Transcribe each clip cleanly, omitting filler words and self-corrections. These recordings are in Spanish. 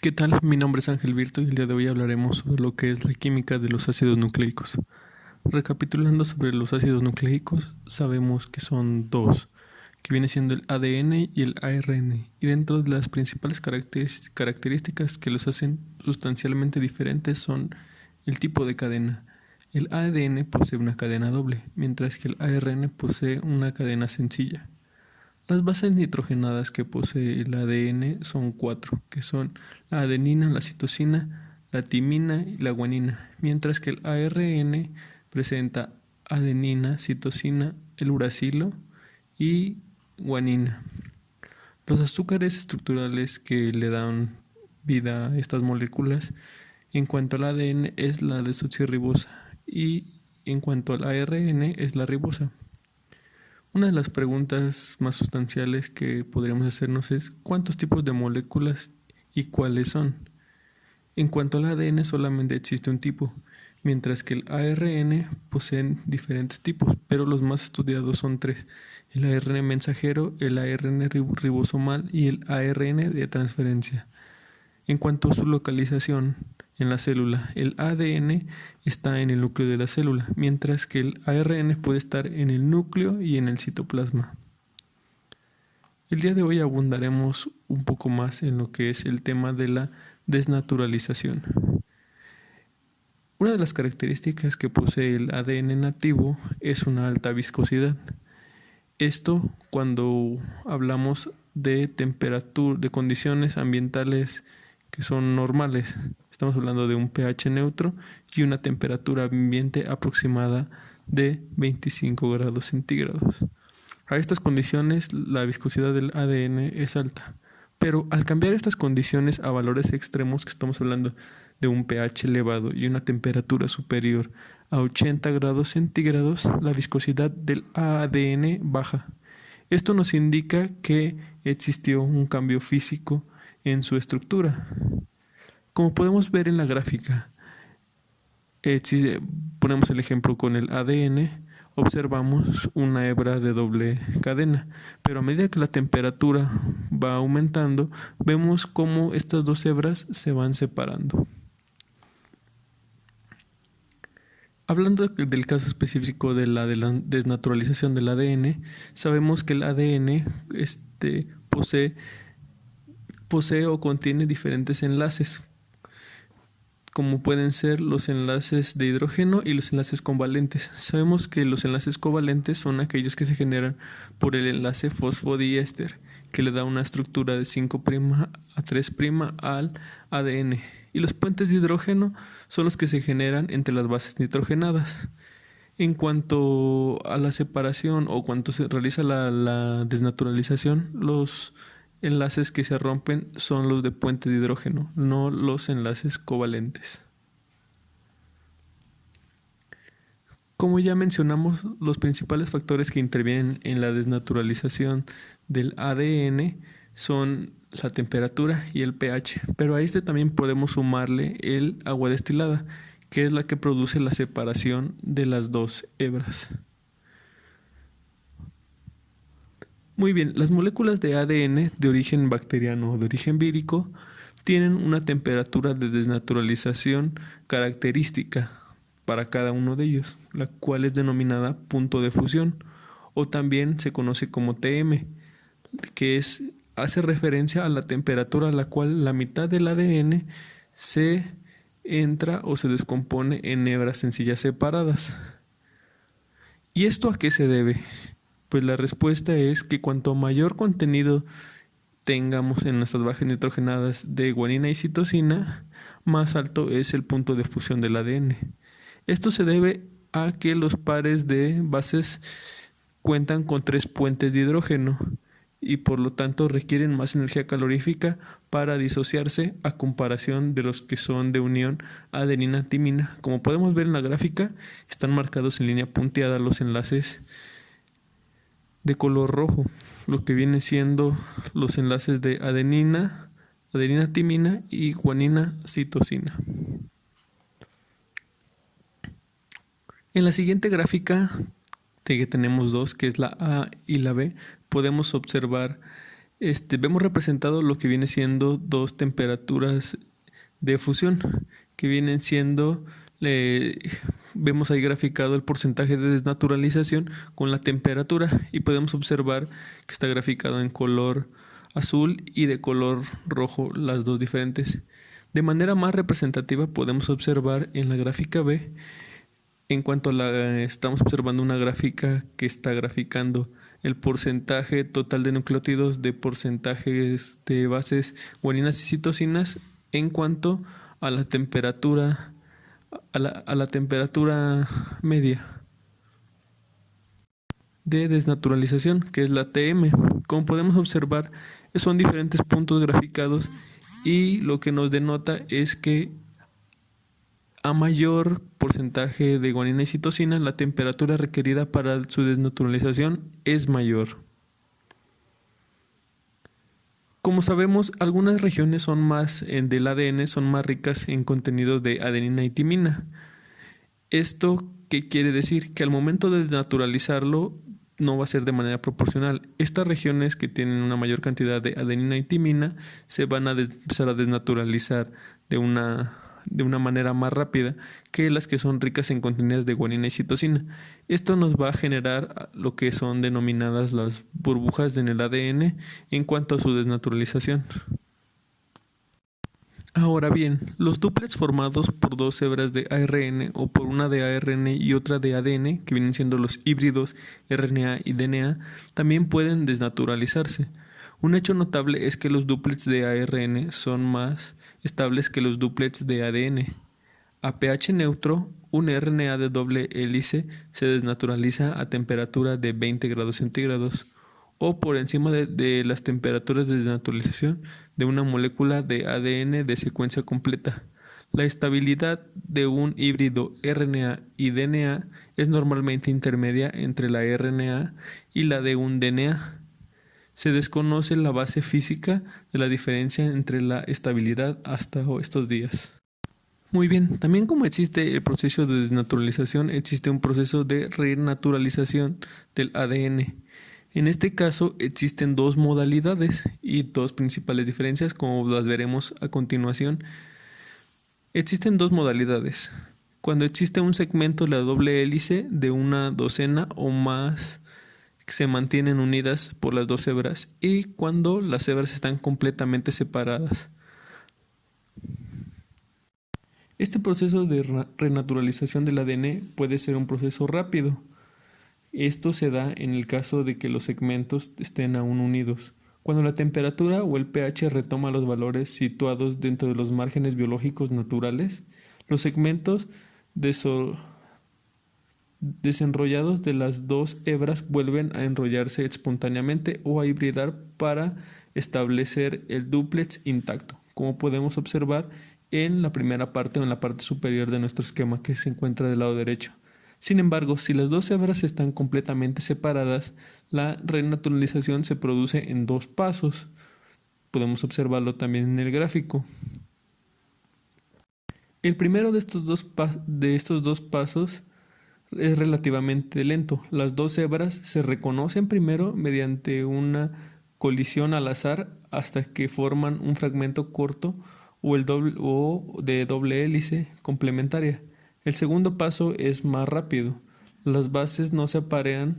¿Qué tal? Mi nombre es Ángel Virto y el día de hoy hablaremos sobre lo que es la química de los ácidos nucleicos. Recapitulando sobre los ácidos nucleicos, sabemos que son dos, que viene siendo el ADN y el ARN, y dentro de las principales características que los hacen sustancialmente diferentes son el tipo de cadena. El ADN posee una cadena doble, mientras que el ARN posee una cadena sencilla. Las bases nitrogenadas que posee el ADN son cuatro, que son la adenina, la citosina, la timina y la guanina, mientras que el ARN presenta adenina, citosina, el uracilo y guanina. Los azúcares estructurales que le dan vida a estas moléculas, en cuanto al ADN es la desoxirribosa y en cuanto al ARN es la ribosa. Una de las preguntas más sustanciales que podríamos hacernos es ¿cuántos tipos de moléculas y cuáles son? En cuanto al ADN solamente existe un tipo, mientras que el ARN poseen diferentes tipos, pero los más estudiados son tres: el ARN mensajero, el ARN ribosomal y el ARN de transferencia. En cuanto a su localización en la célula, el ADN está en el núcleo de la célula, mientras que el ARN puede estar en el núcleo y en el citoplasma. El día de hoy abundaremos un poco más en lo que es el tema de la desnaturalización. Una de las características que posee el ADN nativo es una alta viscosidad. Esto cuando hablamos de temperatura, de condiciones ambientales que son normales. Estamos hablando de un pH neutro y una temperatura ambiente aproximada de 25 grados centígrados. A estas condiciones la viscosidad del ADN es alta, pero al cambiar estas condiciones a valores extremos, que estamos hablando de un pH elevado y una temperatura superior a 80 grados centígrados, la viscosidad del ADN baja. Esto nos indica que existió un cambio físico en su estructura. Como podemos ver en la gráfica, si ponemos el ejemplo con el ADN, observamos una hebra de doble cadena, pero a medida que la temperatura va aumentando, vemos cómo estas dos hebras se van separando. Hablando del caso específico de la desnaturalización del ADN, sabemos que el ADN posee o contiene diferentes enlaces, como pueden ser los enlaces de hidrógeno y los enlaces covalentes. Sabemos que los enlaces covalentes son aquellos que se generan por el enlace fosfodiéster, que le da una estructura de 5' a 3' al ADN. Y los puentes de hidrógeno son los que se generan entre las bases nitrogenadas. En cuanto a la separación o cuando se realiza la desnaturalización, los enlaces que se rompen son los de puente de hidrógeno, no los enlaces covalentes. Como ya mencionamos, los principales factores que intervienen en la desnaturalización del ADN son la temperatura y el pH, pero a este también podemos sumarle el agua destilada, que es la que produce la separación de las dos hebras. Muy bien, las moléculas de ADN de origen bacteriano o de origen vírico tienen una temperatura de desnaturalización característica para cada uno de ellos, la cual es denominada punto de fusión, o también se conoce como TM, que hace referencia a la temperatura a la cual la mitad del ADN se entra o se descompone en hebras sencillas separadas. ¿Y esto a qué se debe? Pues la respuesta es que cuanto mayor contenido tengamos en nuestras bases nitrogenadas de guanina y citosina, más alto es el punto de fusión del ADN. Esto se debe a que los pares de bases cuentan con 3 puentes de hidrógeno y por lo tanto requieren más energía calorífica para disociarse a comparación de los que son de unión adenina-timina. Como podemos ver en la gráfica, están marcados en línea punteada los enlaces de color rojo, lo que viene siendo los enlaces de adenina, adenina-timina y guanina-citosina. En la siguiente gráfica, que tenemos dos, que es la A y la B, podemos observar vemos representado lo que viene siendo dos temperaturas de fusión, que vienen siendo, vemos ahí graficado el porcentaje de desnaturalización con la temperatura y podemos observar que está graficado en color azul y de color rojo, las dos diferentes. De manera más representativa podemos observar en la gráfica B, en cuanto a estamos observando una gráfica que está graficando el porcentaje total de nucleótidos de porcentajes de bases guaninas y citosinas en cuanto a la temperatura, a la temperatura media de desnaturalización, que es la TM. Como podemos observar, son diferentes puntos graficados y lo que nos denota es que a mayor porcentaje de guanina y citosina, la temperatura requerida para su desnaturalización es mayor. Como sabemos, algunas regiones del ADN son más ricas en contenido de adenina y timina. ¿Esto qué quiere decir? Que al momento de desnaturalizarlo no va a ser de manera proporcional. Estas regiones que tienen una mayor cantidad de adenina y timina se van a empezar a desnaturalizar de una manera más rápida que las que son ricas en contenidos de guanina y citosina. Esto nos va a generar lo que son denominadas las burbujas en el ADN en cuanto a su desnaturalización. Ahora bien, los dúplets formados por dos hebras de ARN o por una de ARN y otra de ADN, que vienen siendo los híbridos RNA y DNA, también pueden desnaturalizarse. Un hecho notable es que los dúplets de ARN son más estables que los dúplets de ADN. A pH neutro, un RNA de doble hélice se desnaturaliza a temperatura de 20 grados centígrados o por encima de las temperaturas de desnaturalización de una molécula de ADN de secuencia completa. La estabilidad de un híbrido RNA y DNA es normalmente intermedia entre la RNA y la de un DNA. Se desconoce la base física de la diferencia entre la estabilidad hasta estos días. Muy bien, también como existe el proceso de desnaturalización, existe un proceso de renaturalización del ADN. En este caso existen dos modalidades y dos principales diferencias, como las veremos a continuación. Existen dos modalidades. Cuando existe un segmento de la doble hélice de una docena o más que se mantienen unidas por las dos hebras y cuando las hebras están completamente separadas. Este proceso de renaturalización del ADN puede ser un proceso rápido. Esto se da en el caso de que los segmentos estén aún unidos. Cuando la temperatura o el pH retoma los valores situados dentro de los márgenes biológicos naturales, los segmentos desenrollados de las dos hebras vuelven a enrollarse espontáneamente o a hibridar para establecer el dúplex intacto, como podemos observar en la primera parte o en la parte superior de nuestro esquema que se encuentra del lado derecho. Sin embargo, si las dos hebras están completamente separadas, la renaturalización se produce en dos pasos. Podemos observarlo también en el gráfico. El primero de estos dos pasos es relativamente lento. Las dos hebras se reconocen primero mediante una colisión al azar hasta que forman un fragmento corto o de doble hélice complementaria. El segundo paso es más rápido. Las bases no se aparean,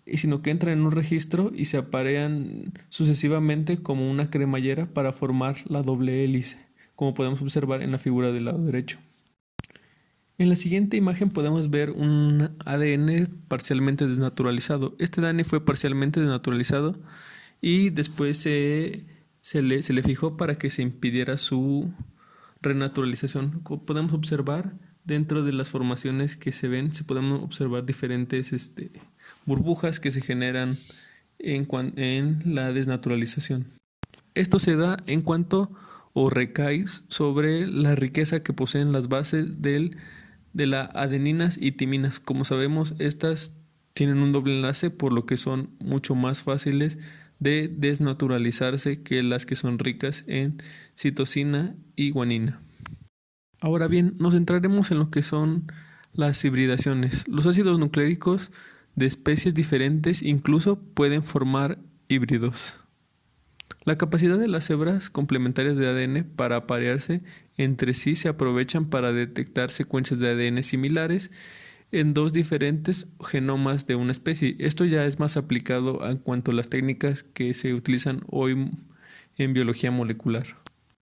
sino que entran en un registro y se aparean sucesivamente como una cremallera para formar la doble hélice, como podemos observar en la figura del lado derecho. En la siguiente imagen podemos ver un ADN parcialmente desnaturalizado. Este ADN fue parcialmente desnaturalizado y después se le fijó para que se impidiera su renaturalización. Como podemos observar, dentro de las formaciones que se ven, se pueden observar diferentes burbujas que se generan en la desnaturalización. Esto se da en cuanto o recae sobre la riqueza que poseen las bases de las adeninas y timinas. Como sabemos, estas tienen un doble enlace, por lo que son mucho más fáciles de desnaturalizarse que las que son ricas en citosina y guanina. Ahora bien, nos centraremos en lo que son las hibridaciones. Los ácidos nucleicos de especies diferentes incluso pueden formar híbridos. La capacidad de las hebras complementarias de ADN para aparearse entre sí se aprovechan para detectar secuencias de ADN similares en dos diferentes genomas de una especie. Esto ya es más aplicado en cuanto a las técnicas que se utilizan hoy en biología molecular.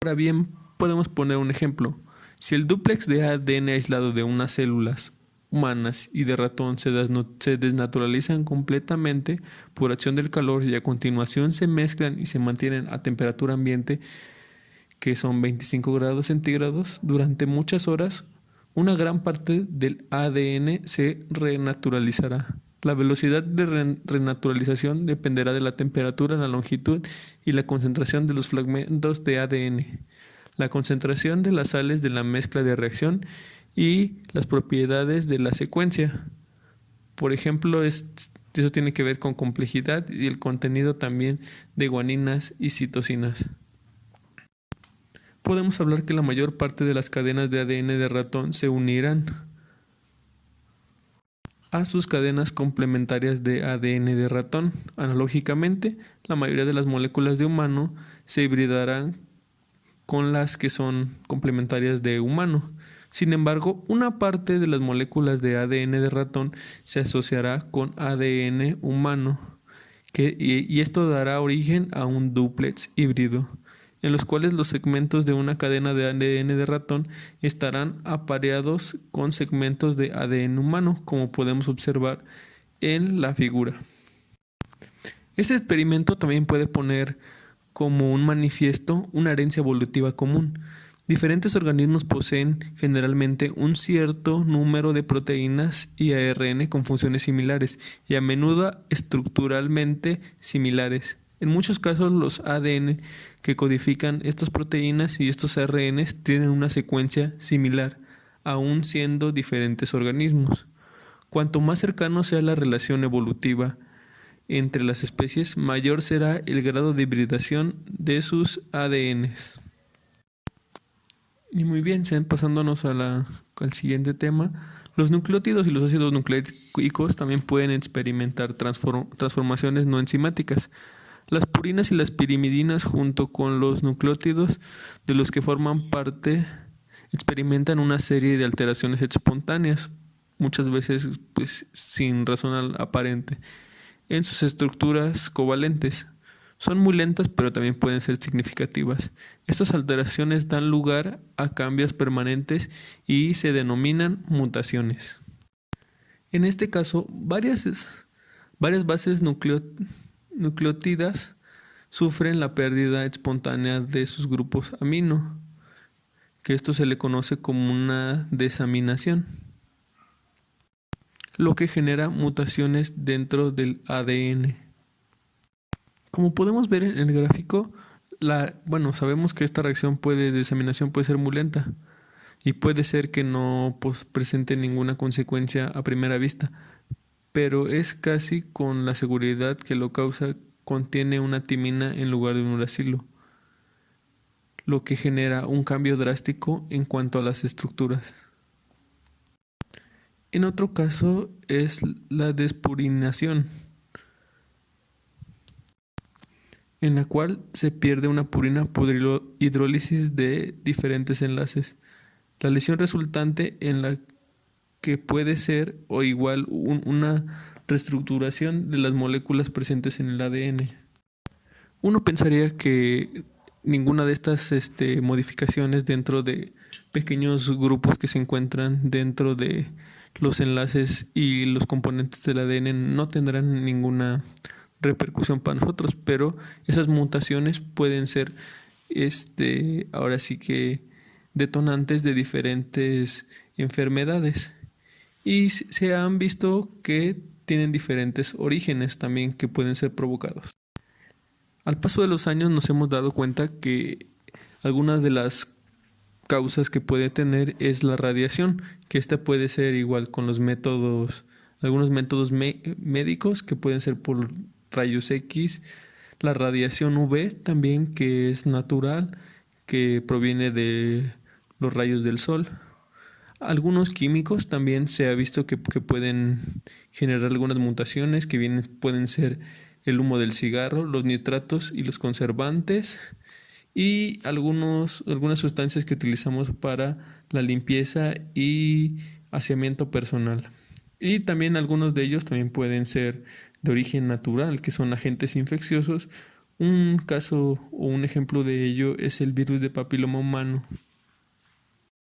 Ahora bien, podemos poner un ejemplo. Si el dúplex de ADN aislado de unas células humanas y de ratón se desnaturalizan completamente por acción del calor y a continuación se mezclan y se mantienen a temperatura ambiente, que son 25 grados centígrados, durante muchas horas, una gran parte del ADN se renaturalizará. La velocidad de renaturalización dependerá de la temperatura, la longitud y la concentración de los fragmentos de ADN, la concentración de las sales de la mezcla de reacción y las propiedades de la secuencia. Por ejemplo, eso tiene que ver con complejidad y el contenido también de guaninas y citosinas. Podemos hablar que la mayor parte de las cadenas de ADN de ratón se unirán a sus cadenas complementarias de ADN de ratón. Analógicamente, la mayoría de las moléculas de humano se hibridarán con las que son complementarias de humano. Sin embargo, una parte de las moléculas de ADN de ratón se asociará con ADN humano, y esto dará origen a un dúplex híbrido, en los cuales los segmentos de una cadena de ADN de ratón estarán apareados con segmentos de ADN humano, como podemos observar en la figura. Este experimento también puede poner como un manifiesto una herencia evolutiva común. Diferentes organismos poseen generalmente un cierto número de proteínas y ARN con funciones similares y a menudo estructuralmente similares. En muchos casos los ADN que codifican estas proteínas y estos ARNs tienen una secuencia similar, aun siendo diferentes organismos. Cuanto más cercano sea la relación evolutiva entre las especies, mayor será el grado de hibridación de sus ADNs. Y muy bien, pasándonos al siguiente tema, los nucleótidos y los ácidos nucleicos también pueden experimentar transformaciones no enzimáticas. Las purinas y las pirimidinas, junto con los nucleótidos de los que forman parte, experimentan una serie de alteraciones espontáneas, muchas veces sin razón aparente, en sus estructuras covalentes. Son muy lentas, pero también pueden ser significativas. Estas alteraciones dan lugar a cambios permanentes y se denominan mutaciones. En este caso, varias bases nucleótidas sufren la pérdida espontánea de sus grupos amino, que esto se le conoce como una desaminación, lo que genera mutaciones dentro del ADN. Como podemos ver en el gráfico, sabemos que esta reacción de desaminación puede ser muy lenta y puede ser que no presente ninguna consecuencia a primera vista, pero es casi con la seguridad que lo causa contiene una timina en lugar de un uracilo, lo que genera un cambio drástico en cuanto a las estructuras. En otro caso es la despurinación, en la cual se pierde una purina por hidrólisis de diferentes enlaces. La lesión resultante en la que puede ser o igual una reestructuración de las moléculas presentes en el ADN. Uno pensaría que ninguna de estas modificaciones dentro de pequeños grupos que se encuentran dentro de los enlaces y los componentes del ADN no tendrán ninguna repercusión para nosotros, pero esas mutaciones pueden ser ahora sí que detonantes de diferentes enfermedades y se han visto que tienen diferentes orígenes también que pueden ser provocados. Al paso de los años nos hemos dado cuenta que algunas de las causas que puede tener es la radiación, que esta puede ser igual con los algunos métodos médicos que pueden ser por rayos X, la radiación UV también, que es natural, que proviene de los rayos del sol. Algunos químicos también se ha visto que pueden generar algunas mutaciones que pueden ser el humo del cigarro, los nitratos y los conservantes y algunas sustancias que utilizamos para la limpieza y aseamiento personal. Y también algunos de ellos también pueden ser de origen natural, que son agentes infecciosos. Un caso o un ejemplo de ello es el virus de papiloma humano,